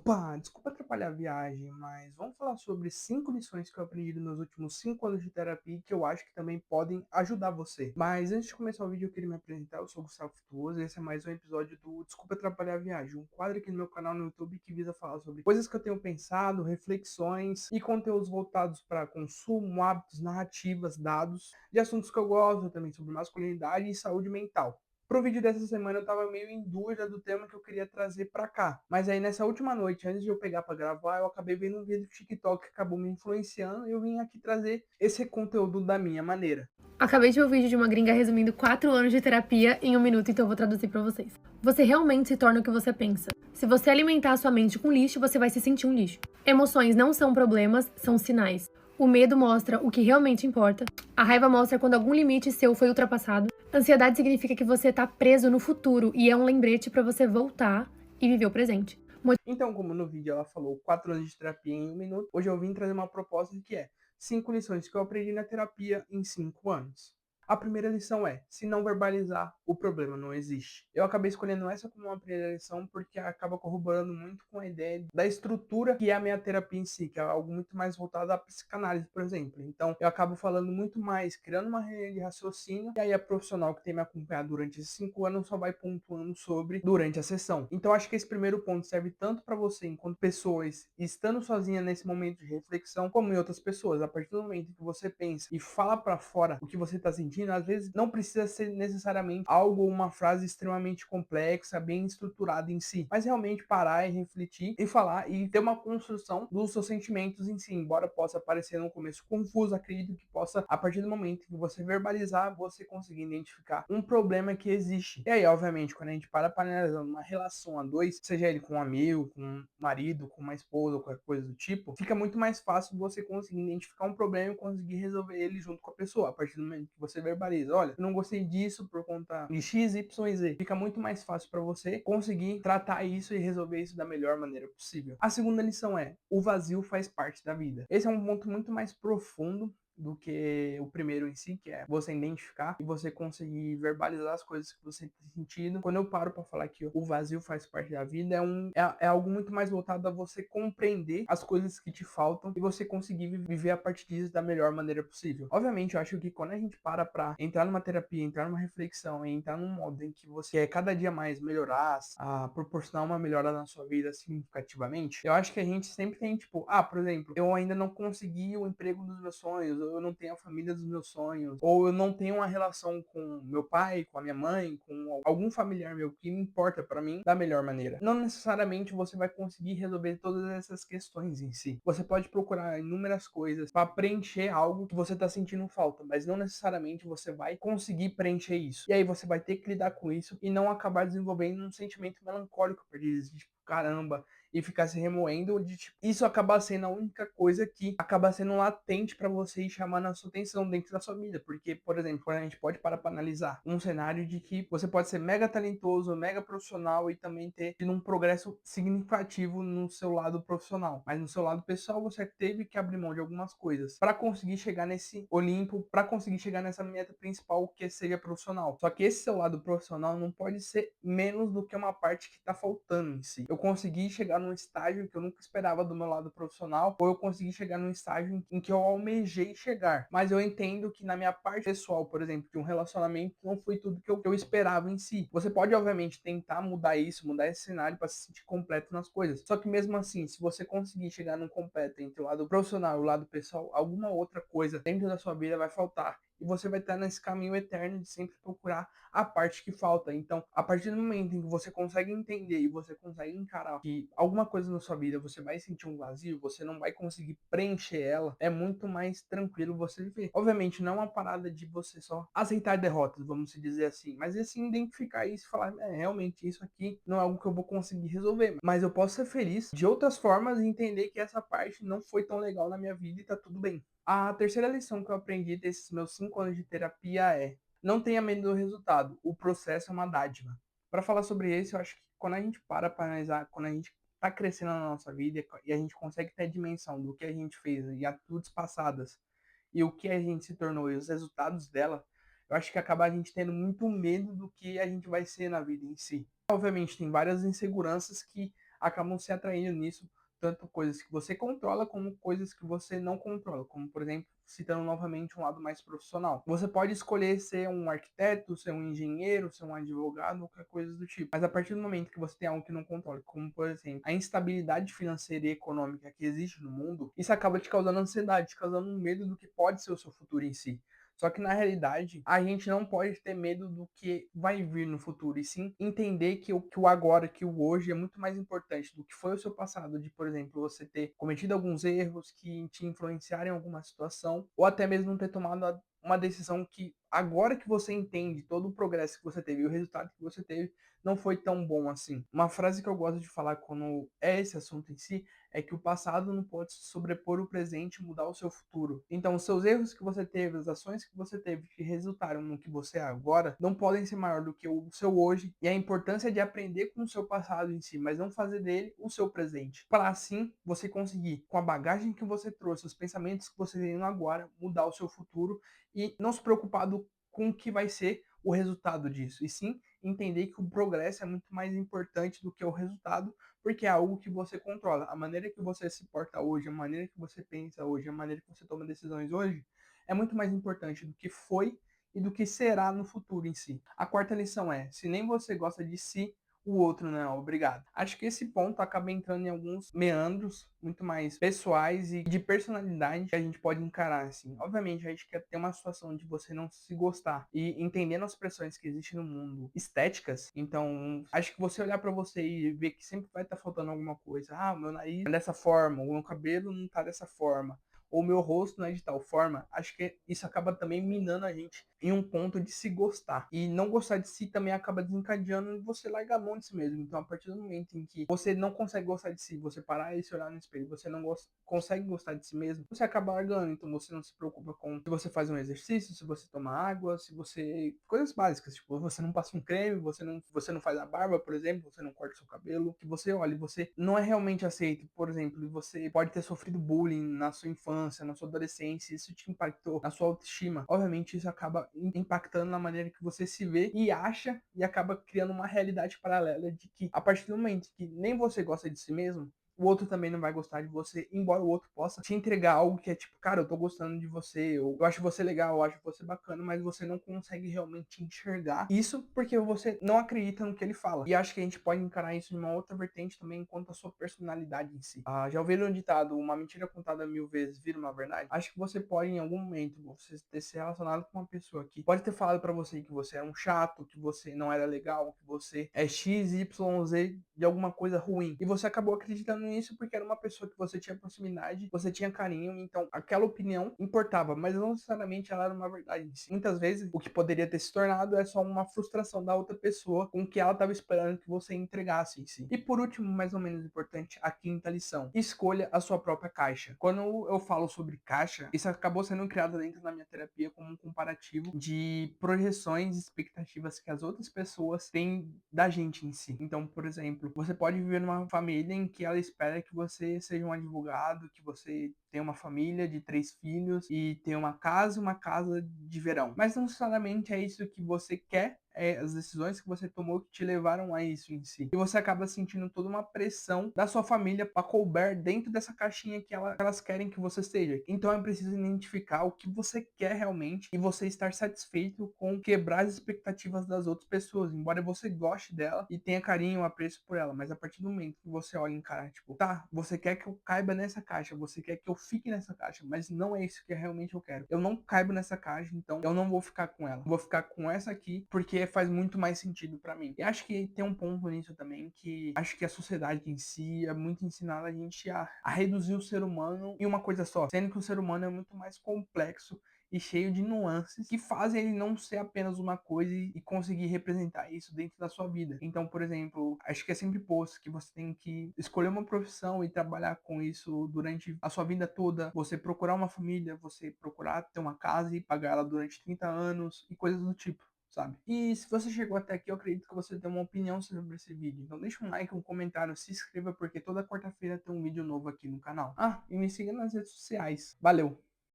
Opa, desculpa atrapalhar a viagem, mas vamos falar sobre 5 lições que eu aprendi nos meus últimos 5 anos de terapia e que eu acho que também podem ajudar você. Mas antes de começar o vídeo, eu queria me apresentar. Eu sou o Gustavo Frutuoso e esse é mais um episódio do Desculpa Atrapalhar a Viagem, um quadro aqui no meu canal no YouTube que visa falar sobre coisas que eu tenho pensado, reflexões e conteúdos voltados para consumo, hábitos, narrativas, dados, de assuntos que eu gosto, também sobre masculinidade e saúde mental. Pro vídeo dessa semana eu tava meio em dúvida do tema que eu queria trazer pra cá. Mas aí nessa última noite, antes de eu pegar pra gravar, eu acabei vendo um vídeo do TikTok que acabou me influenciando e eu vim aqui trazer esse conteúdo da minha maneira. Acabei de ver o vídeo de uma gringa resumindo 4 anos de terapia em 1 minuto, então eu vou traduzir pra vocês. Você realmente se torna o que você pensa. Se você alimentar a sua mente com lixo, você vai se sentir um lixo. Emoções não são problemas, são sinais. O medo mostra o que realmente importa. A raiva mostra quando algum limite seu foi ultrapassado. Ansiedade significa que você tá preso no futuro e é um lembrete pra você voltar e viver o presente. Então, como no vídeo ela falou 4 anos de terapia em 1 minuto, hoje eu vim trazer uma proposta que é 5 lições que eu aprendi na terapia em 5 anos. A primeira lição é: se não verbalizar, o problema não existe. Eu acabei escolhendo essa como uma primeira lição porque acaba corroborando muito com a ideia da estrutura que é a minha terapia em si, que é algo muito mais voltado à psicanálise, por exemplo. Então, eu acabo falando muito mais, criando uma linha de raciocínio, e aí a profissional que tem me acompanhado durante esses 5 anos só vai pontuando sobre durante a sessão. Então, acho que esse primeiro ponto serve tanto para você, enquanto pessoas, estando sozinha nesse momento de reflexão, como em outras pessoas. A partir do momento que você pensa e fala para fora o que você está sentindo, às vezes não precisa ser necessariamente algo ou uma frase extremamente complexa, bem estruturada em si, mas realmente parar e refletir e falar e ter uma construção dos seus sentimentos em si, embora possa parecer no começo confuso, acredito que possa, a partir do momento que você verbalizar, você conseguir identificar um problema que existe. E aí, obviamente, quando a gente para analisar uma relação a dois, seja ele com um amigo, com um marido, com uma esposa, ou qualquer coisa do tipo, fica muito mais fácil você conseguir identificar um problema e conseguir resolver ele junto com a pessoa. A partir do momento que você verbaliza: olha, eu não gostei disso por conta de X, Y e Z. Fica muito mais fácil para você conseguir tratar isso e resolver isso da melhor maneira possível. A segunda lição é: o vazio faz parte da vida. Esse é um ponto muito mais profundo do que o primeiro em si, que é você identificar e você conseguir verbalizar as coisas que você tem sentido. Quando eu paro para falar que o vazio faz parte da vida, é algo muito mais voltado a você compreender as coisas que te faltam e você conseguir viver a partir disso da melhor maneira possível. Obviamente, eu acho que quando a gente para entrar numa terapia, entrar numa reflexão e entrar num modo em que você quer cada dia mais melhorar, a proporcionar uma melhora na sua vida significativamente, eu acho que a gente sempre tem, tipo, por exemplo, eu ainda não consegui o emprego dos meus sonhos, ou eu não tenho a família dos meus sonhos, ou eu não tenho uma relação com meu pai, com a minha mãe, com algum familiar meu que me importa para mim da melhor maneira. Não necessariamente você vai conseguir resolver todas essas questões em si. Você pode procurar inúmeras coisas para preencher algo que você está sentindo falta, mas não necessariamente você vai conseguir preencher isso. E aí você vai ter que lidar com isso e não acabar desenvolvendo um sentimento melancólico por isso, de tipo, caramba, e ficar se remoendo, de tipo, isso acaba sendo a única coisa que acaba sendo latente para você ir chamando a sua atenção dentro da sua vida. Porque, por exemplo, quando a gente pode parar para analisar um cenário de que você pode ser mega talentoso, mega profissional e também ter tido um progresso significativo no seu lado profissional, mas no seu lado pessoal você teve que abrir mão de algumas coisas para conseguir chegar nesse Olimpo, para conseguir chegar nessa meta principal que seja profissional. Só que esse seu lado profissional não pode ser menos do que uma parte que está faltando em si. Eu consegui chegar num estágio que eu nunca esperava do meu lado profissional, ou eu consegui chegar num estágio em que eu almejei chegar. Mas eu entendo que na minha parte pessoal, por exemplo, de um relacionamento, não foi tudo que eu esperava em si. Você pode, obviamente, tentar mudar isso, mudar esse cenário para se sentir completo nas coisas. Só que mesmo assim, se você conseguir chegar num completo entre o lado profissional e o lado pessoal, alguma outra coisa dentro da sua vida vai faltar. E você vai estar nesse caminho eterno de sempre procurar a parte que falta. Então, a partir do momento em que você consegue entender e você consegue encarar que alguma coisa na sua vida você vai sentir um vazio, você não vai conseguir preencher ela, é muito mais tranquilo você viver. Obviamente, não é uma parada de você só aceitar derrotas, vamos dizer assim, mas é assim identificar isso e falar: realmente isso aqui não é algo que eu vou conseguir resolver, mas eu posso ser feliz de outras formas e entender que essa parte não foi tão legal na minha vida e tá tudo bem. A terceira lição que eu aprendi desses meus 5 anos de terapia é: não tenha medo do resultado, o processo é uma dádiva. Para falar sobre isso, eu acho que quando a gente para analisar, quando a gente está crescendo na nossa vida e a gente consegue ter a dimensão do que a gente fez e atitudes passadas e o que a gente se tornou e os resultados dela, eu acho que acaba a gente tendo muito medo do que a gente vai ser na vida em si. Obviamente, tem várias inseguranças que acabam se atraindo nisso, tanto coisas que você controla como coisas que você não controla, como por exemplo, citando novamente um lado mais profissional. Você pode escolher ser um arquiteto, ser um engenheiro, ser um advogado, qualquer coisa do tipo. Mas a partir do momento que você tem algo que não controla, como por exemplo, a instabilidade financeira e econômica que existe no mundo, isso acaba te causando ansiedade, te causando um medo do que pode ser o seu futuro em si. Só que na realidade, a gente não pode ter medo do que vai vir no futuro, e sim entender que o agora, que o hoje é muito mais importante do que foi o seu passado, de, por exemplo, você ter cometido alguns erros que te influenciaram em alguma situação, ou até mesmo não ter tomado uma decisão que, agora que você entende todo o progresso que você teve e o resultado que você teve, não foi tão bom assim. Uma frase que eu gosto de falar quando é esse assunto em si é que o passado não pode se sobrepor o presente e mudar o seu futuro. Então, os seus erros que você teve, as ações que você teve que resultaram no que você é agora, não podem ser maior do que o seu hoje, e a importância de aprender com o seu passado em si, mas não fazer dele o seu presente. Para assim você conseguir, com a bagagem que você trouxe, os pensamentos que você tem agora, mudar o seu futuro e não se preocupar com o que vai ser o resultado disso, e sim entender que o progresso é muito mais importante do que o resultado, porque é algo que você controla. A maneira que você se porta hoje, a maneira que você pensa hoje, a maneira que você toma decisões hoje, é muito mais importante do que foi e do que será no futuro em si. A quarta lição é: se nem você gosta de si, o outro não é obrigado. Acho que esse ponto acaba entrando em alguns meandros muito mais pessoais e de personalidade que a gente pode encarar, assim. Obviamente, a gente quer ter uma situação de você não se gostar e entendendo as pressões que existem no mundo estéticas. Então, acho que você olhar para você e ver que sempre vai estar faltando alguma coisa. Ah, o meu nariz é dessa forma, o meu cabelo não tá dessa forma, ou meu rosto não é de tal forma, acho que isso acaba também minando a gente em um ponto de se gostar. E não gostar de si também acaba desencadeando você largar a mão de si mesmo. Então, a partir do momento em que você não consegue gostar de si, você parar e se olhar no espelho, você não consegue gostar de si mesmo, você acaba largando. Então, você não se preocupa com se você faz um exercício, se você toma água, se você... coisas básicas, tipo, você não passa um creme, você não faz a barba, por exemplo, você não corta o seu cabelo, que você olha, você não é realmente aceito. Por exemplo, você pode ter sofrido bullying na sua infância, na sua adolescência, isso te impactou na sua autoestima. Obviamente, isso acaba impactando na maneira que você se vê e acha, e acaba criando uma realidade paralela de que, a partir do momento que nem você gosta de si mesmo, o outro também não vai gostar de você, embora o outro possa te entregar algo que é tipo, cara, eu tô gostando de você, eu acho você legal, eu acho você bacana, mas você não consegue realmente enxergar isso porque você não acredita no que ele fala. E acho que a gente pode encarar isso de uma outra vertente também, quanto à sua personalidade em si. Já ouviram um ditado, uma mentira contada 1000 vezes vira uma verdade? Acho que você pode, em algum momento, você ter se relacionado com uma pessoa que pode ter falado pra você que você era um chato, que você não era legal, que você é X, Y, Z de alguma coisa ruim. E você acabou acreditando nisso porque era uma pessoa que você tinha proximidade, você tinha carinho, então aquela opinião importava, mas não necessariamente ela era uma verdade em si. Muitas vezes o que poderia ter se tornado é só uma frustração da outra pessoa com o que ela estava esperando que você entregasse em si. E por último, mais ou menos importante, a quinta lição: escolha a sua própria caixa. Quando eu falo sobre caixa, isso acabou sendo criado dentro da minha terapia como um comparativo de projeções e expectativas que as outras pessoas têm da gente em si. Então, por exemplo, você pode viver numa família em que ela espera que você seja um advogado, que você tenha uma família de 3 filhos e tenha uma casa de verão. Mas não necessariamente é isso que você quer, as decisões que você tomou que te levaram a isso em si. E você acaba sentindo toda uma pressão da sua família para couber dentro dessa caixinha que elas querem que você seja. Então é preciso identificar o que você quer realmente e você estar satisfeito com quebrar as expectativas das outras pessoas, embora você goste dela e tenha carinho, apreço por ela. Mas a partir do momento que você olha em cara, tipo, tá, você quer que eu caiba nessa caixa, você quer que eu fique nessa caixa, mas não é isso que realmente eu quero. Eu não caibo nessa caixa, então eu não vou ficar com ela. Vou ficar com essa aqui porque faz muito mais sentido para mim. E acho que tem um ponto nisso também, que acho que a sociedade em si é muito ensinada a gente a reduzir o ser humano em uma coisa só, sendo que o ser humano é muito mais complexo e cheio de nuances que fazem ele não ser apenas uma coisa e conseguir representar isso dentro da sua vida. Então, por exemplo, acho que é sempre posto que você tem que escolher uma profissão e trabalhar com isso durante a sua vida toda, você procurar uma família, você procurar ter uma casa e pagar ela durante 30 anos e coisas do tipo, sabe? E se você chegou até aqui, eu acredito que você tem uma opinião sobre esse vídeo. Então deixa um like, um comentário, se inscreva, porque toda quarta-feira tem um vídeo novo aqui no canal. E me siga nas redes sociais. Valeu!